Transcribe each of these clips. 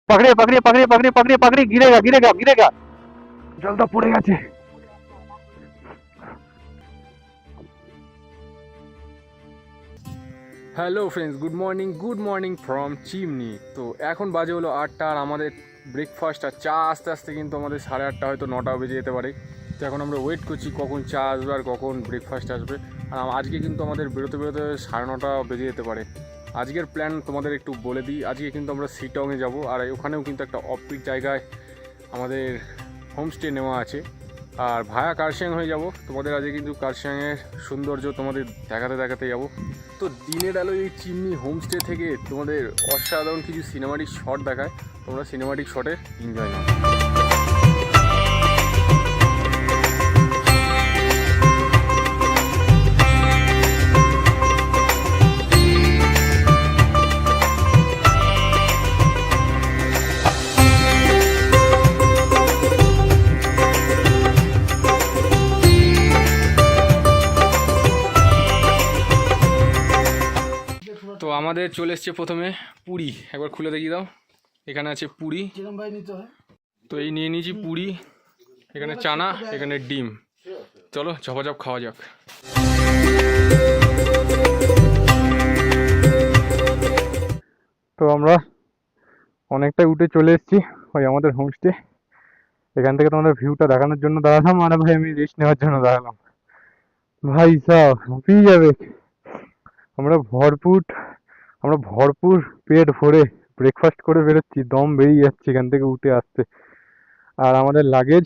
पकड़िए पकड़िए पकड़िए पकड़िए पकड़िए पकड़िए, गिरेगा गिरेगा गिरेगा, জলটা পড়ে গেছে। Hello friends, good morning from chimney. তো এখন বাজে হলো 8টা, আর আমাদের ব্রেকফাস্ট আর চা আস্তে আস্তে কিন্তু আমাদের 8:30 হয়তো 9টাও বেজে যেতে পারে। তো এখন আমরা ওয়েট করছি কখন চা আসবে আর কখন ব্রেকফাস্ট আসবে। আর আজকে কিন্তু আমাদের বেরোতে 9:30 বেজে যেতে পারে। আজকের প্ল্যান তোমাদের একটু বলে দিই। আজকে কিন্তু আমরা শিটংয়ে যাব, আর ওখানেও কিন্তু একটা অফবিট জায়গায় আমাদের হোমস্টে নেওয়া আছে, আর ভায়া কার্শিয়াং হয়ে যাব। তোমাদের আজকে কিন্তু কার্শিয়াংয়ের সৌন্দর্য তোমাদের দেখাতে যাব। তো দিনের আলো এই চিমনি হোমস্টে থেকে তোমাদের অসাধারণ কিছু সিনেমাটিক শট দেখায়, তোমরা সিনেমাটিক শটে এনজয় নাও। তো আমাদের চলে এসছে প্রথমে পুরি, একবার খুলে দেখিয়ে দাও। এখানে আছে পুরি, তো এই নিয়ে নিয়েছি পুরি, এখানে চানা, এখানে ডিম। চলো ঝপাঝপ খাওয়া যাক। তো আমরা অনেকটাই উঠে চলে এসেছি ওই আমাদের হোমস্টে। এখান থেকে তোমাদের ভিউটা দেখানোর জন্য দাঁড়ালাম, আর ভাই আমি রেস্ট নেওয়ার জন্য দাঁড়ালাম। ভাই সাহ পেয়ে যাবে, আমরা ভরপুর পেট ভরে ব্রেকফাস্ট করে বেরোচ্ছি, দম বেরিয়ে যাচ্ছে এখান থেকে উঠে আসতে। আর আমাদের লাগেজ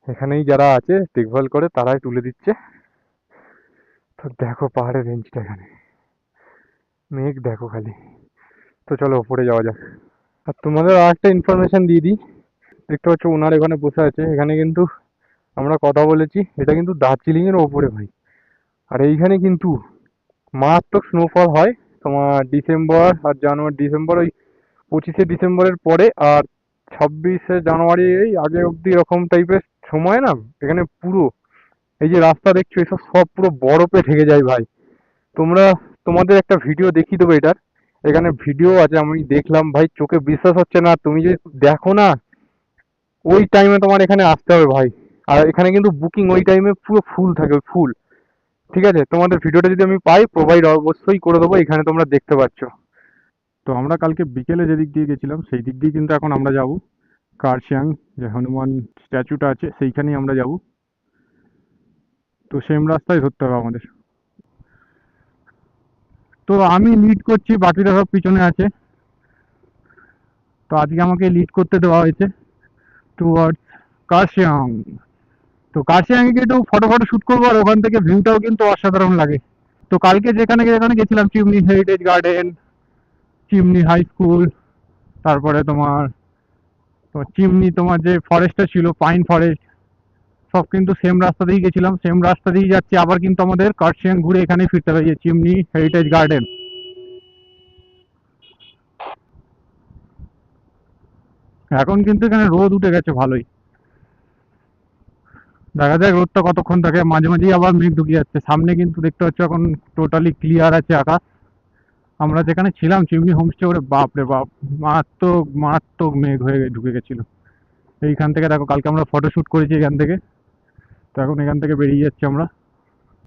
এখানেই যারা আছে দেখভাল করে তারাই তুলে দিচ্ছে। তো দেখো পাহাড়ের রেঞ্জটা, এখানে মেঘ দেখো খালি। তো চলো ওপরে যাওয়া যাক। আর তোমাদের আর একটা ইনফরমেশন দিয়ে দিই, দেখতে পাচ্ছ ওনার এখানে বসে আছে, এখানে কিন্তু আমরা কথা বলেছি, এটা কিন্তু দার্জিলিং এর ওপরে ভাই। আর এইখানে কিন্তু মারাত্মক স্নোফল হয় তোমার ডিসেম্বর ওই 25শে ডিসেম্বরের পরে, আর 26শে জানুয়ারি এই আগে অব্দি এরকম টাইপের সময় না এখানে পুরো এই যে রাস্তা দেখছো এসব সব পুরো বরফে ঢেকে যায় ভাই। তোমাদের একটা ভিডিও দেখিয়ে দেবো এটার, এখানে ভিডিও আছে, আমি দেখলাম ভাই, চোখে বিশ্বাস হচ্ছে না। তুমি যদি দেখো না ওই টাইমে তোমার এখানে আসতে হবে ভাই। আর এখানে কিন্তু বুকিং ওই টাইমে পুরো ফুল থাকে, ফুল। ঠিক আছে, তোমাদের ভিডিওটা যদি আমি পাই প্রোভাইড অবশ্যই করে দেবো, এখানে তোমরা দেখতে পাচ্ছ। তো আমরা কালকে বিকেলে যেদিক দিয়ে গেছিলাম সেই দিক দিয়ে কিন্তু এখন আমরা যাব কার্শিয়াং, যে হনুমান স্ট্যাচুটা আছে সেইখানেই আমরা যাব। তো সেম রাস্তায় ধরতে হবে আমাদের। তো আমি লিড করছি, বাকিরা সব পিছনে আছে। তো আজকে আমাকে লিড করতে দেওয়া হয়েছে টুয়ার্ডস কার্শিয়াং। তো কার্শিয়াং এ একটু ফটো শুট করবো, আর ওখান থেকে ভিউটাও কিন্তু অসাধারণ লাগে। তো কালকে যেখানে গেছিলাম chimney heritage garden, chimney high school, তারপরে তোমার চিমনি তোমার যে ফরেস্টটা ছিল পাইন ফরেস্ট, সব কিন্তু সেম রাস্তা দিয়েই গেছিলাম, সেম রাস্তা দিয়েই যাচ্ছি। আবার কিন্তু আমাদের কার্শিয়াং ঘুরে এখানেই ফিরতে হবে, চিমনি হেরিটেজ গার্ডেন। এখন কিন্তু এখানে রোদ উঠে গেছে ভালোই, দেখা যাক রোদটা কতক্ষণ থাকে। মাঝে মাঝেই আবার মেঘ ঢুকে যাচ্ছে। সামনে কিন্তু দেখতে পাচ্ছ এখন টোটালি ক্লিয়ার আছে আকাশ। আমরা যেখানে ছিলাম চিমনি হোমস্টে, ওরে বাপ রে বাপ, মারাত্মক মেঘ হয়ে ঢুকে গেছিল। এইখান থেকে দেখো কালকে আমরা ফটো শুট করেছি এখান থেকে, তো এখন এখান থেকে বেরিয়ে যাচ্ছি আমরা।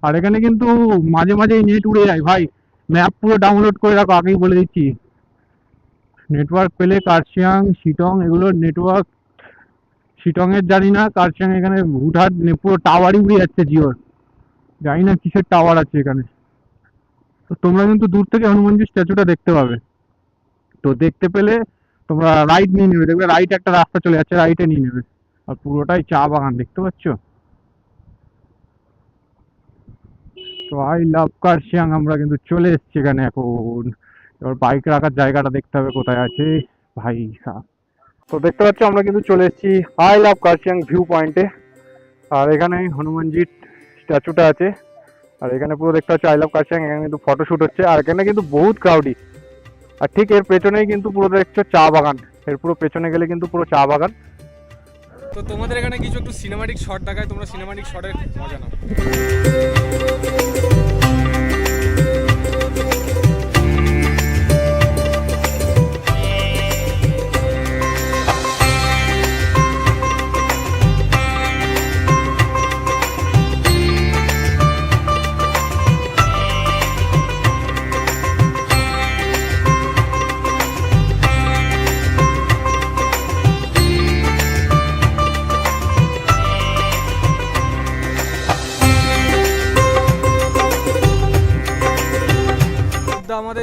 আর এখানে কিন্তু মাঝে মাঝেই নেট উড়ে যায় ভাই, ম্যাপ পুরো ডাউনলোড করে রাখো, আগেই বলে দিচ্ছি। নেটওয়ার্ক পেলে কার্শিয়াং শিটং এগুলোর নেটওয়ার্ক, শিটং এর জানি না, কার্শিয়াং এখানে হুটহাট পুরো টাওয়ারই উড়ে যাচ্ছে জিওর, জানি না কিসের টাওয়ার আছে এখানে। তো তোমরা কিন্তু দূর থেকে হনুমানজির স্ট্যাচুটা দেখতে পাবে। তো দেখতে পেলে তোমরা রাইট নিয়ে নেবে, দেখবে রাইট একটা রাস্তা চলে যাচ্ছে, রাইটে নিয়ে নেবে। আর পুরোটাই চা বাগান, দেখতে পাচ্ছ। তো আই লাভ কার্শিয়াং, আমরা কিন্তু চলে এসেছি এখানে এখন। এবার বাইক রাখার জায়গাটা দেখতে হবে কোথায় আছে ভাই সাহ। তো দেখতে পাচ্ছ আমরা কিন্তু চলে এসেছি আই লাভ কার্শিয়াং ভিউ পয়েন্টে। আর এখানে হনুমানজির স্ট্যাচুটা আছে, আর এখানে পুরো দেখতে পাচ্ছ আই লাভ কার্শিয়াং, এখানে কিন্তু ফটোশুট হচ্ছে। আর এখানে কিন্তু বহুত ক্রাউডি, আর ঠিক এর পেছনেই কিন্তু পুরো দেখছো চা বাগান, এর পুরো পেছনে গেলে কিন্তু পুরো চা বাগান। তো তোমাদের এখানে কিছু একটু সিনেমাটিক শট দেখায়, তোমরা সিনেমাটিক শটের মজা নাও।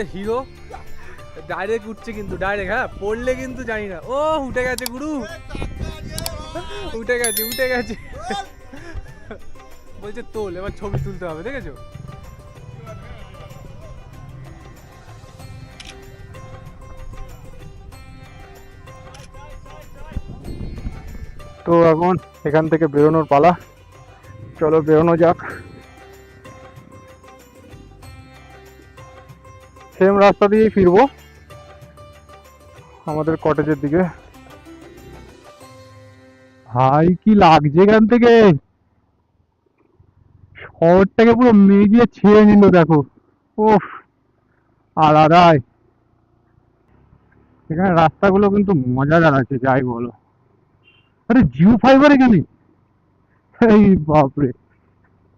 আমাদের হিরো ডাইরেক্ট উঠছে কিন্তু ডাইরেক্ট, হ্যাঁ পড়লে কিন্তু জানি না। ও উঠে গেছে গুরু, উঠে গেছে উঠে গেছে। বলছে তোল, এবার ছবি তুলতে হবে, দেখেছো? তো এখন এখান থেকে বেরোনোর পালা, চলো বেরোনো যাক। সেম রাস্তা দিয়েই ফিরবো আমাদের কটেজের দিকে। ভাই কি লাগছে এখান থেকে, শহরটাকে পুরো মেঘে ছেড়ে নিল দেখো। ওফ, আলাদাই। এখানে রাস্তাগুলো কিন্তু মজাদার আছে যাই বলো। আরে জিও ফাইবার এখানে, এই বাপরে,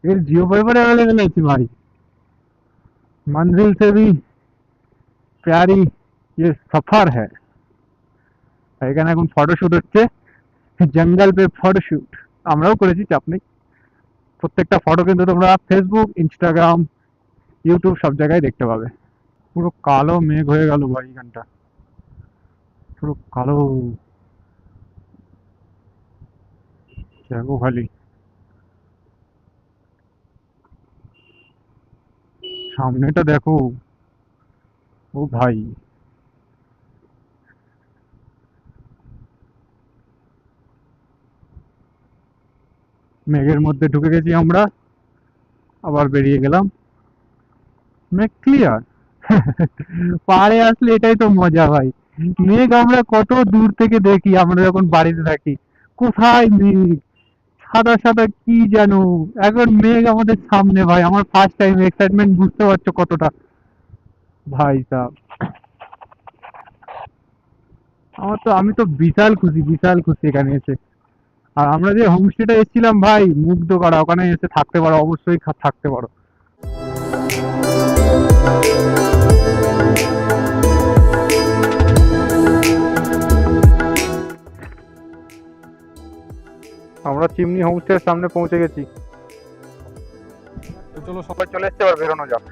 এর जियो फाइबर अवेलेबल है भाई। मंजिल से भी प्यारी ये सफर है। এখানে এখন ফটোশুট হচ্ছে, জঙ্গল পে ফটোশুট আমরাও করেছি, চাপ নেই। প্রত্যেকটা ফটো কিন্তু তোমরা ফেসবুক, ইনস্টাগ্রাম, ইউটিউব সব জায়গায় দেখতে পাবে। পুরো কালো মেঘ হয়ে গেল ভাই, এখানটা পুরো কালো। দেখো খালি সামনেটা দেখো, ও ভাই। মেঘের মধ্যে ঢুকে গেছি আমরা, আবার বেরিয়ে গেলাম। মেঘ ক্লিয়ার। পাহাড়ে আসলে এটাই তো মজা ভাই। মেঘ আমরা কত দূর থেকে দেখি, আমরা যখন বাড়িতে থাকি কোথায় মেঘ, সাদা সাদা কি জানো, এখন মেঘ আমাদের সামনে ভাই। আমার ফার্স্ট টাইম এক্সাইটমেন্ট বুঝতে পারছো কতটা ভাই সাহেব। আমি তো বিশাল খুশি, বিশাল খুশি এখানে এসে। আর আমরা যে হোমস্টেটা এসেছিলাম ভাই, মুগ্ধ করা, ওখানে এসে থাকতে পারো, অবশ্যই থাকতে পারো। আমরা চিমনি হোমস্টের সামনে পৌঁছে গেছি। তো চলো সবাই চলে এসছে, এবার বেরোনো যাক।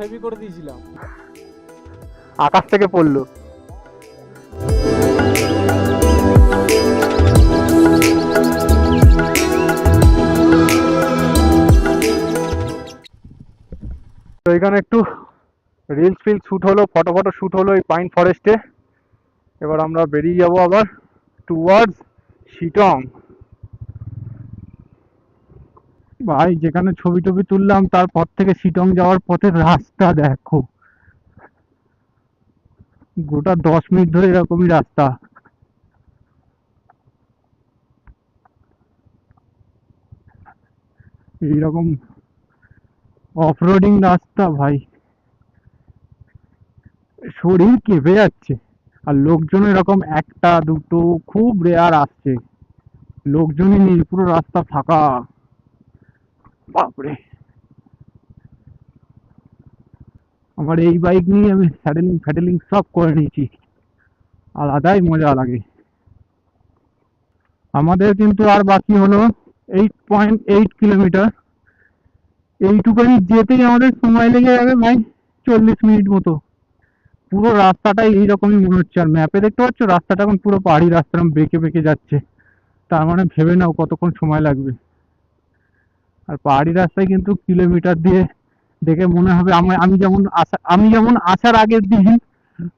হেভি করে দিয়েছিলাম। আকাশ থেকে পড়লো। তো এখানে একটু রিলস ফিলস শ্যুট হলো, ফটো ফটো শ্যুট হলো এই পাইন ফরেস্টে। এবার আমরা বেরিয়ে যাব আবার টুয়ার্ডস শিটং। ভাই যেখানে ছবি টবি তুললাম তারপর থেকে শিটং যাওয়ার পথের রাস্তা দেখো, গোটা 10 মিনিট ধরে এরকমই রাস্তা। এইরকম অফ রোডিং রাস্তা ভাই, শরীর কেঁপে যাচ্ছে। আর লোকজন এরকম একটা দুটো খুব রেয়ার আসছে, লোকজনই নেই, পুরো রাস্তা ফাঁকা। বাপরে, আমার এই বাইক নিয়ে আমি স্যাডেলিং ফ্যাডেলিং সব করে নিয়েছি, আলাদাই মজা লাগে। আমাদের কিন্তু আর বাকি হলো 8.8 কিলোমিটার। এইটুখানি যেতেই আমাদের সময় লেগে যাবে ভাই 40 মিনিট মতো। পুরো রাস্তাটাই এইরকমই মনে হচ্ছে। আর ম্যাপে দেখতে পাচ্ছ রাস্তাটা এখন পুরো পাহাড়ি রাস্তা, বেঁকে বেঁকে যাচ্ছে। তার মানে ভেবে নাও কতক্ষণ সময় লাগবে। আর পাহাড়ি রাস্তায় কিন্তু কিলোমিটার দিয়ে দেখে মনে হবে, আমি যেমন আসার আগের দিন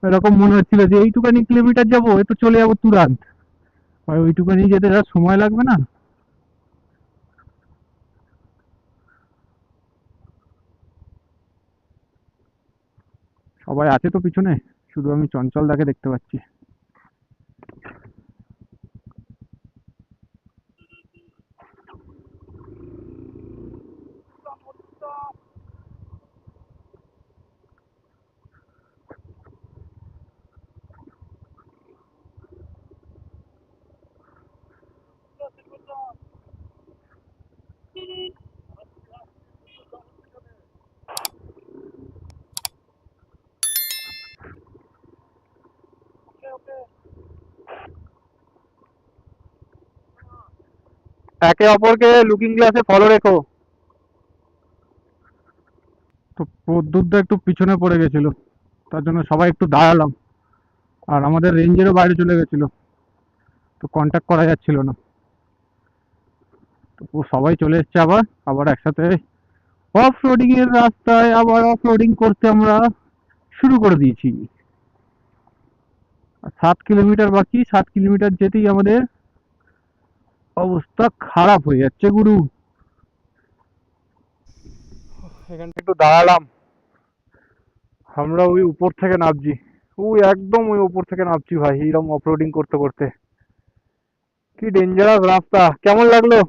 এরকম মনে হচ্ছিল যে এইটুখানি কিলোমিটার যাবো, এ তো চলে যাবো তুরান্ত। ভাই ওইটুখানি যেতে যা সময় লাগবে না। সবাই আছে তো পিছনে, শুধু আমি চঞ্চল দাকে দেখতে পাচ্ছি। একে অপরকে লুকিং গ্লাসে ফলো রেখো। তো প্রদ্যুৎদা একটু পিছনে পড়ে গেছিল, তার জন্য সবাই একটু দাঁড়ালাম। আর আমাদের রেঞ্জেরও বাইরে চলে গেছিল, তো কন্ট্যাক্ট করা যাচ্ছিল না। তো সবাই চলে এসছে আবার আবার একসাথে অফ রোডিং এর রাস্তায় আবার অফ রোডিং করতে আমরা শুরু করে দিয়েছি। 7 কিলোমিটার বাকি, 7 কিলোমিটার যেতেই আমাদের অবস্থা খারাপ হয়ে যাচ্ছে গুরু। এখানটা একটু দাঁড়ালাম, আমরা ওই উপর থেকে নামছি, ওই একদম ওই উপর থেকে নামছি ভাই, এইরকম অফরোডিং করতে করতে। কি ডেঞ্জারাস রাস্তা, কেমন লাগলো?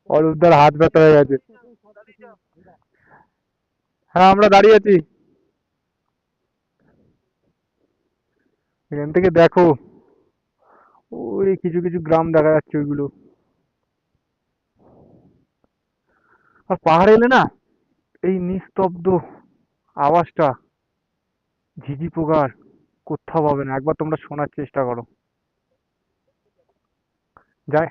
অরূপদার হাত ব্যথা হয়ে গেছে। হ্যাঁ আমরা দাঁড়িয়ে আছি, এখান থেকে দেখো ওই কিছু কিছু গ্রাম দেখা যাচ্ছে ওইগুলো। আর পাহাড়ে এলে না এই নিস্তব্ধ আওয়াজটা ঝিঝি পোকার কোথাও পাবে না, একবার তোমরা শোনার চেষ্টা করো। যাই,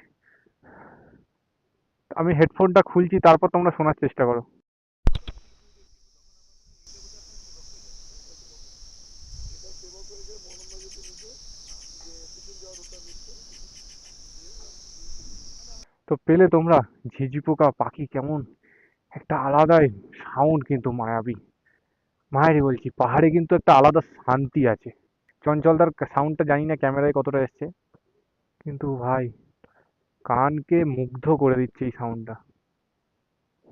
আমি হেডফোনটা খুলছি, তারপর তোমরা শোনার চেষ্টা করো। তো পেলে তোমরা ঝিঝি পোকা পাখি কেমন একটা আলাদাই সাউন্ড, কিন্তু মায়াবী। মায়েরই বলছি, পাহাড়ে কিন্তু একটা আলাদা শান্তি আছে। চঞ্চলদার সাউন্ডটা জানি না ক্যামেরায় কতটা এসছে, কিন্তু ভাই কানকে মুগ্ধ করে দিচ্ছে এই সাউন্ডটা।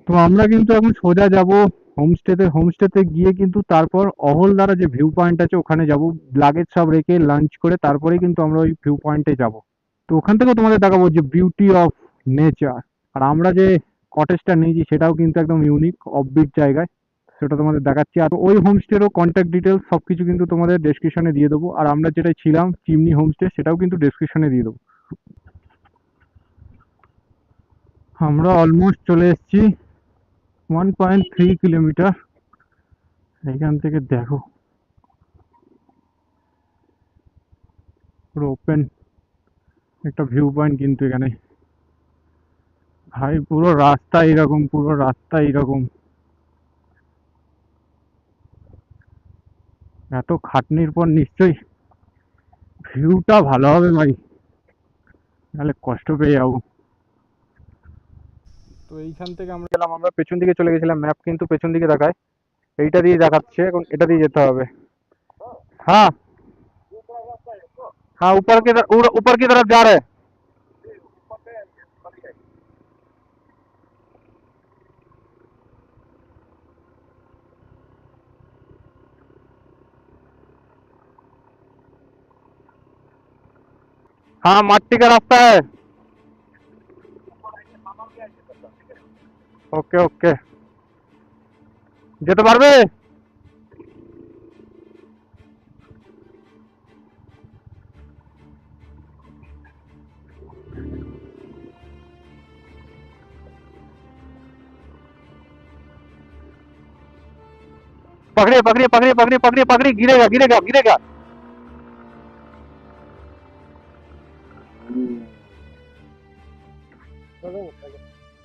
তো আমরা কিন্তু এখন সোজা যাব হোমস্টেতে। হোমস্টেতে গিয়ে কিন্তু তারপর অহলদারা যে ভিউ পয়েন্ট আছে ওখানে যাব, লাগেজ সব রেখে লাঞ্চ করে তারপরেই কিন্তু আমরা ওই ভিউ পয়েন্টে যাব। তো ওখান থেকেও তোমাদের দেখাবো যে বিউটি অফ নেচার। আর আমরা যে কটেজটা নিয়েছি সেটাও কিন্তু একদম ইউনিক অফবিট জায়গায়, সেটা তোমাদের দেখাচ্ছি। আর ওই হোমস্টেরও কন্ট্যাক্ট ডিটেলস সবকিছু কিন্তু তোমাদের ডেসক্রিপশনে দিয়ে দেবো। আর আমরা যেটা ছিলাম চিমনি হোমস্টে, সেটাও কিন্তু ডেসক্রিপশনে দিয়ে দেবো। আমরা অলমোস্ট চলে এসেছি 1.3 কিলোমিটার। এইখান থেকে দেখো পুরো ওপেন একটা ভিউ পয়েন্ট কিন্তু এখানে। ভাই পুরো রাস্তা এরকম, পুরো রাস্তা এরকম। এত খাটনির পর নিশ্চয়ই ভিউটা ভালো হবে ভাই, নাহলে কষ্ট পেয়ে যাবো। তো এইখান থেকে আমরা গেলাম, আমরা পেছন দিকে চলে গেছিলাম, ম্যাপ কিন্তু পেছন দিকে দেখায়, এইটা দিয়ে দেখাচ্ছে, এখন এটা দিয়ে যেতে হবে। हाँ हाँ, ऊपर की तरफ जा रहे हैं। हाँ मट्टी का रास्ता है। ওকে ওকে, যেতে পারবে? पकड़िए पकड़िए पकड़िए पकड़िए पकड़िए पकड़िए, गिरेगा गिरेगा गिरेगा।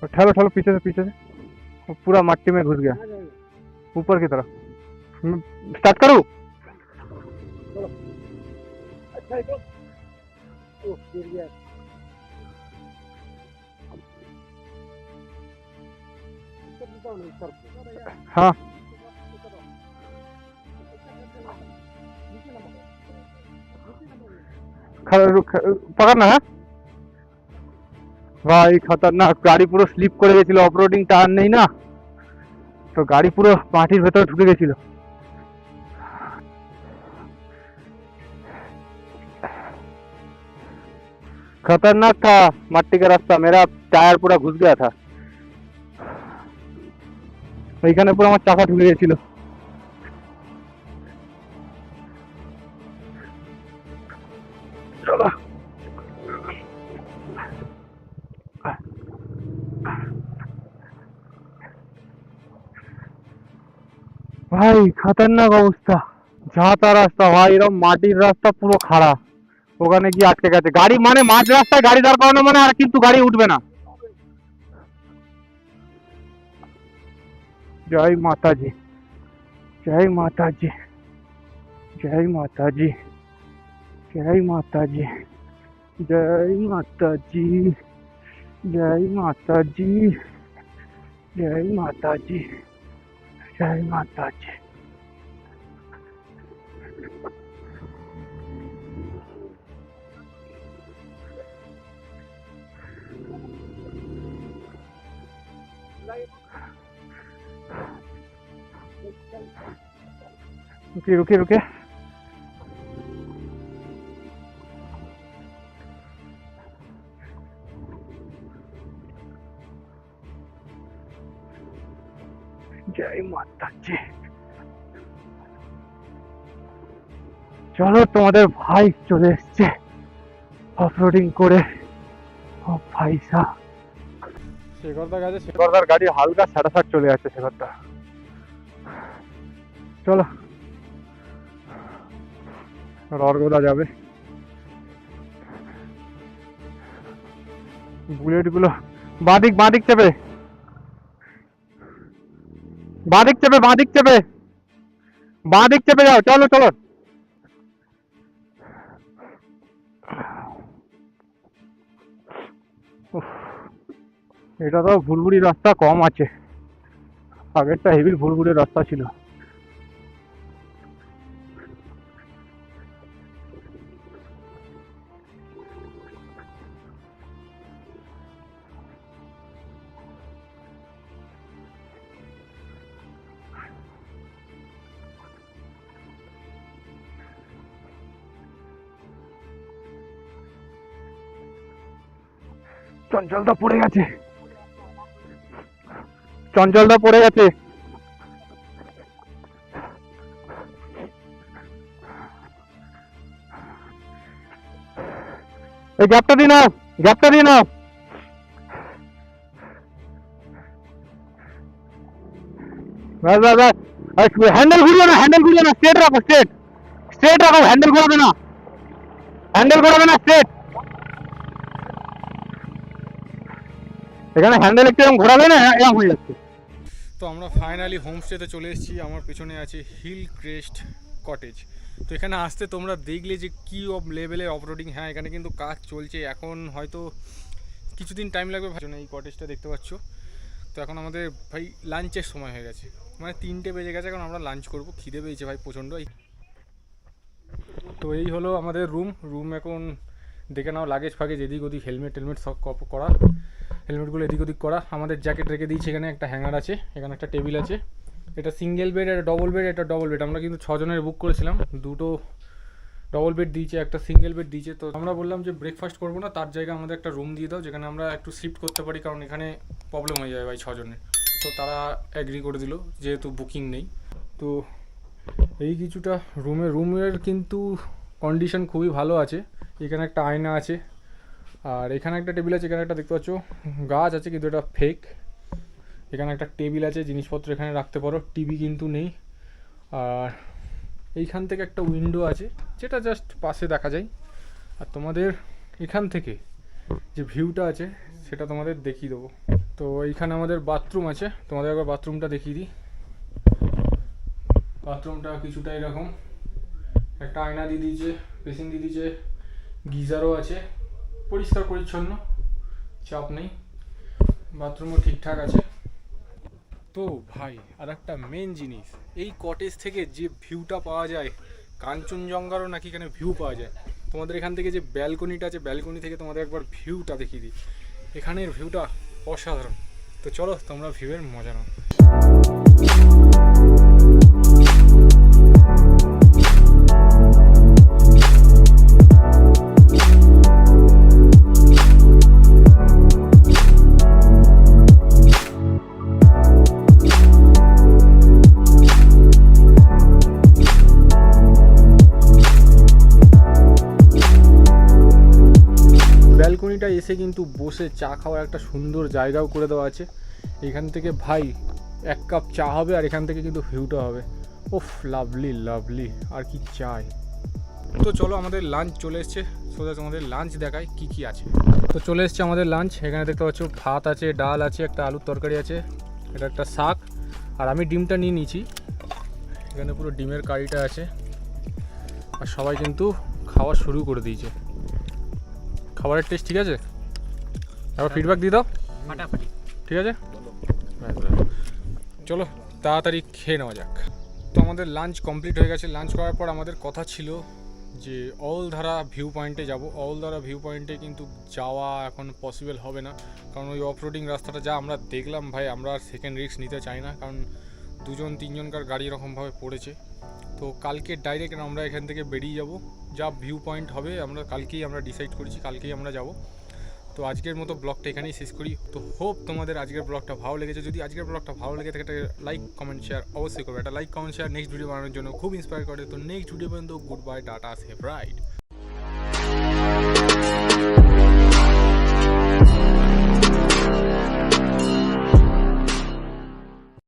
ठहरो ठहरो, पीछे से पीछे से, वो पूरा मट्टी में घुस गया ऊपर की तरफ। स्टार्ट करूँ? हाँ पकड़ना है ভাই, খতরনাক। গাড়ি পুরো স্লিপ করে গেছিল, অফরোডিং টার্ন নেই না, তো গাড়ি পুরো মাটির ভেতরে ঢুকে গেছিল। खतरनाक था मट्टी का रास्ता, मेरा टायर पूरा घुस गया था, এইখানে পুরো আমার চাকা ঢুকে গেছিল। চলো ভাই, খতরনাক অবস্থা, যা তা রাস্তা ভাই, এরকম মাটির রাস্তা পুরো খাড়া, ওখানে গিয়ে আটকে গেছে গাড়ি, মানে মাঝ রাস্তায় গাড়ি দাঁড় করানো মানে, আর কিন্তু গাড়ি উঠবে না। জয় মাতাজি, জয় মাতাজি, জয় মাতাজি, জয় মাতাজি, জয় মাতাজি, জয় মাতাজি, জয় মাতাজি, জয় মাতাজি। रुके रुके रुके, जय माता जी। চলো তোমাদের ভাই চলে এসছে অফরোডিং করে। ও ভাই সাহ, শেখরদা গেছে, শেখরদার গাড়ি হালকা সাড়ে চলে যাচ্ছে শেখরদা। চলো রর্গদা যাবে, বুলেট গুলো বাদিক বাদিক চেপে, বাদিক চেপে, বাদিক চেপে, বাদিক চেপে যাও। চলো চলো, উফ, এটা তো ভুলভুলি রাস্তা কম আছে, আগেরটা হেভি ভুলভুলি রাস্তা ছিল। চঞ্চলদা পড়ে গেছে, চঞ্চলদা পড়ে গেছে। এই গ্যাপটা দিয়ে নাও, গ্যাপটা দিয়ে নাও। বাস বাস বাস, হ্যান্ডেল ঘুরিও না, হ্যান্ডেল ঘুরিও না, স্ট্রেট রাখো, স্ট্রেট স্ট্রেট রাখো, হ্যান্ডেল ঘোরাবে না, হ্যান্ডেল ঘোরাবে না, স্ট্রেট। এখানে হ্যান্ডেল একটু এরকম ঘোরাবে না, এরকম হয়ে যাচ্ছে। তো আমরা ফাইনালি হোমস্টেতে চলে এসেছি। আমার পিছনে আছে হিল ক্রেস্ট কটেজ। তো এখানে আসতে তোমরা দেখলে যে কী লেভেলে অফরোডিং। হ্যাঁ, এখানে কিন্তু কাজ চলছে, এখন হয়তো কিছুদিন টাইম লাগবে। ভাই এই কটেজটা দেখতে পাচ্ছ। তো এখন আমাদের ভাই লাঞ্চের সময় হয়ে গেছে, মানে 3টে বেজে গেছে, এখন আমরা লাঞ্চ করবো। খিদে পেয়েছে ভাই প্রচণ্ড। তো এই হলো আমাদের রুম এখন দেখে নাও, লাগেজ ফাগেজ এদিক ওদিক, হেলমেট টেলমেট সব করা, হেলমেটগুলো এদিক ওদিক করা। আমাদের জ্যাকেট রেখে দিয়েছি, এখানে একটা হ্যাঙ্গার আছে, এখানে একটা টেবিল আছে। এটা সিঙ্গেল বেড, এটা ডবল বেড, এটা ডবল বেড। আমরা কিন্তু 6 জনের বুক করেছিলাম, 2টো ডবল বেড দিয়েছে, একটা সিঙ্গেল বেড দিয়েছে। তো আমরা বললাম যে ব্রেকফাস্ট করবো না, তার জায়গায় আমাদের একটা রুম দিয়ে দাও যেখানে আমরা একটু শিফট করতে পারি, কারণ এখানে প্রবলেম হয়ে যায় ভাই 6 জনের। তো তারা অ্যাগ্রি করে দিল, যেহেতু বুকিং নেই। তো এই কিছুটা রুমের কিন্তু কন্ডিশন খুবই ভালো আছে। এখানে একটা আয়না আছে, আর এখানে একটা টেবিল আছে, এখানে একটা দেখতে পাচ্ছ গাছ আছে, কিন্তু এটা ফেক। এখানে একটা টেবিল আছে, জিনিসপত্র এখানে রাখতে পারো, টিভি কিন্তু নেই। আর এইখান থেকে একটা উইন্ডো আছে, যেটা জাস্ট পাশে দেখা যায়। আর তোমাদের এখান থেকে যে ভিউটা আছে সেটা তোমাদের দেখিয়ে দেবো। তো এইখানে আমাদের বাথরুম আছে, তোমাদের একবার বাথরুমটা দেখিয়ে দিই। বাথরুমটা কিছুটা এরকম, একটা আয়না দিয়ে দিয়েছে, বেসিন দিয়ে দিয়েছে, গিজারও আছে, পরিষ্কার পরিচ্ছন্ন, চাপ নেই, বাথরুমও ঠিকঠাক আছে। তো ভাই আর একটা মেন জিনিস, এই কটেজ থেকে যে ভিউটা পাওয়া যায়, কাঞ্চনজঙ্ঘারও নাকি এখানে ভিউ পাওয়া যায়। তোমাদের এখান থেকে যে ব্যালকনিটা আছে, ব্যালকনি থেকে তোমাদের একবার ভিউটা দেখিয়ে দিই। এখানের ভিউটা অসাধারণ। তো চলো তোমরা ভিউয়ের মজা নাও। ব্যালকনিটা এসে কিন্তু বসে চা খাওয়ার একটা সুন্দর জায়গাও করে দেওয়া আছে। এখান থেকে ভাই 1 কাপ চা হবে, আর এখান থেকে কিন্তু ভিউটা হবে। ওফ, লাভলি লাভলি, আর কি চাই। তো চলো আমাদের লাঞ্চ চলে এসছে, সোজা তোমাদের লাঞ্চ দেখায় কি কি আছে। তো চলে এসছে আমাদের লাঞ্চ। এখানে দেখতে পাচ্ছ ভাত আছে, ডাল আছে, একটা আলুর তরকারি আছে, এটা একটা শাক, আর আমি ডিমটা নিয়ে নিয়েছি। এখানে পুরো ডিমের কারিটা আছে, আর সবাই কিন্তু খাওয়া শুরু করে দিয়েছে। খাবারের টেস্ট ঠিক আছে? আবার ফিডব্যাক দিয়ে দাও। ফাটাফাটি। ঠিক আছে, চলো তাড়াতাড়ি খেয়ে নেওয়া যাক। তো আমাদের লাঞ্চ কমপ্লিট হয়ে গেছে। লাঞ্চ করার পর আমাদের কথা ছিল যে অউলধারা ভিউ পয়েন্টে যাব। অউলধারা ভিউ পয়েন্টে কিন্তু যাওয়া এখন পসিবল হবে না, কারণ ওই অফরোডিং রাস্তাটা যা আমরা দেখলাম ভাই, আমরা আর সেকেন্ড রিস্ক নিতে চাই না, কারণ 2-3জনকার গাড়ি এরকমভাবে পড়েছে। তো কালকে ডাইরেক্ট আমরা এখান থেকে বেরিয়ে যাব, যা ভিউ পয়েন্ট হবে আমরা কালকেই আমরা ডিসাইড করেছি, কালকেই আমরা যাব। তো আজকের মতো ব্লগটা এখানেই শেষ করি। তো হোপ তোমাদের আজকের ব্লগটা ভালো লেগেছে। যদি আজকের ব্লগটা ভালো লেগে থাকে একটা লাইক কমেন্ট শেয়ার অবশ্যই করবে। একটা like comment share next video বানানোর জন্য খুব ইন্সপায়ার করে। তো নেক্সট ভিডিও পর্যন্ত good bye, tata, save ride.